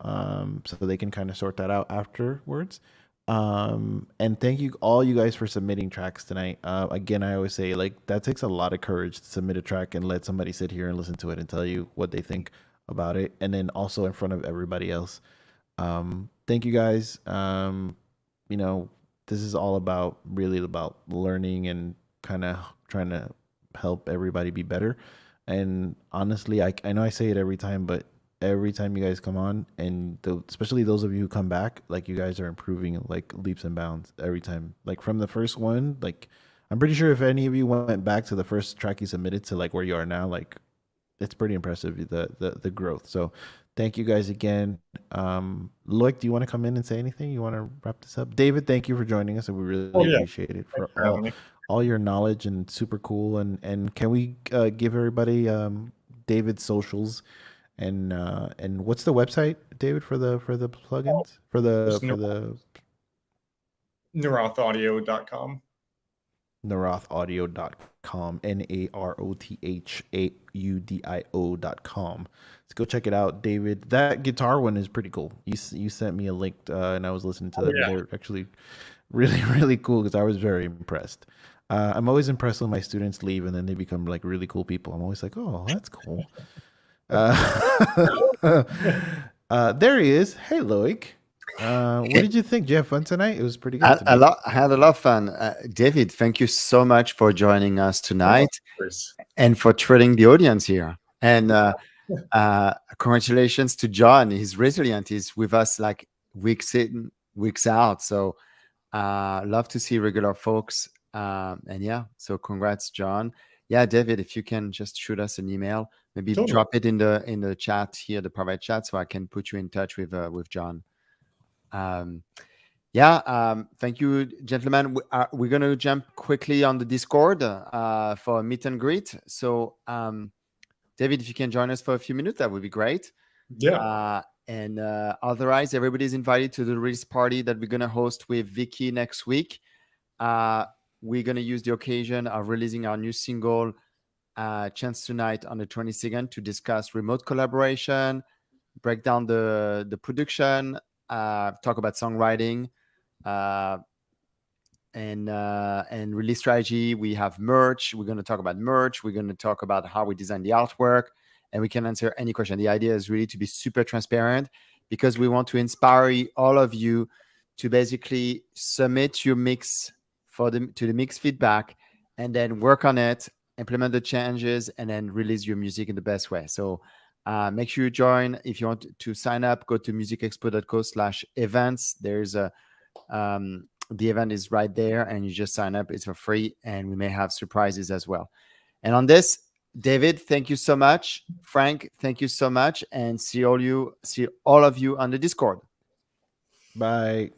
so they can kind of sort that out afterwards. And thank you all you guys for submitting tracks tonight. Again, I always say, like, that takes a lot of courage to submit a track and let somebody sit here and listen to it and tell you what they think about it, and then also in front of everybody else. Thank you guys. This is all really about learning and kind of trying to help everybody be better. And honestly, I know I say it every time, but every time you guys come on, and especially those of you who come back, like, you guys are improving like leaps and bounds every time. Like, from the first one, like, I'm pretty sure if any of you went back to the first track you submitted to, like, where you are now, like, it's pretty impressive, the growth. So thank you guys again. Loic, do you want to come in and say anything? You want to wrap this up? David, thank you for joining us, and we really appreciate it for all your knowledge, and super cool. And can we give everybody David's socials, and what's the website, David, for the plugins, for the narothaudio.com. narothaudio.com, narothaudio.com. Let's go check it out, David. That guitar one is pretty cool. You sent me a link, and I was listening to them. They're actually really, really cool, because I was very impressed. I'm always impressed when my students leave and then they become like really cool people. I'm always like, oh, that's cool. There he is. Hey, Loic. What did you think? Did you have fun tonight? It was pretty good. I had a lot of fun. David, thank you so much for joining us tonight, and for treating the audience here. And congratulations to John. He's resilient. He's with us like weeks in, weeks out. So love to see regular folks. And yeah, so congrats, John. Yeah, David, if you can just shoot us an email, maybe drop it in the chat here, the private chat, so I can put you in touch with John. Thank you, gentlemen. We're going to jump quickly on the Discord for a meet and greet. So, David, if you can join us for a few minutes, that would be great. Yeah. And otherwise, everybody's invited to the release party that we're going to host with Vicky next week. We're going to use the occasion of releasing our new single, Chance Tonight, on the 22nd to discuss remote collaboration, break down the production, talk about songwriting, and release strategy. We have merch. We're going to talk about merch. We're going to talk about how we design the artwork, and we can answer any question. The idea is really to be super transparent, because we want to inspire all of you to basically submit your mix to the mix feedback, and then work on it, implement the changes, and then release your music in the best way. So make sure you join. If you want to sign up, go to musicexpo.co/events. There's the event is right there, and you just sign up. It's for free, and we may have surprises as well. And on this, David, thank you so much. Frank, thank you so much, and see all of you on the Discord. Bye.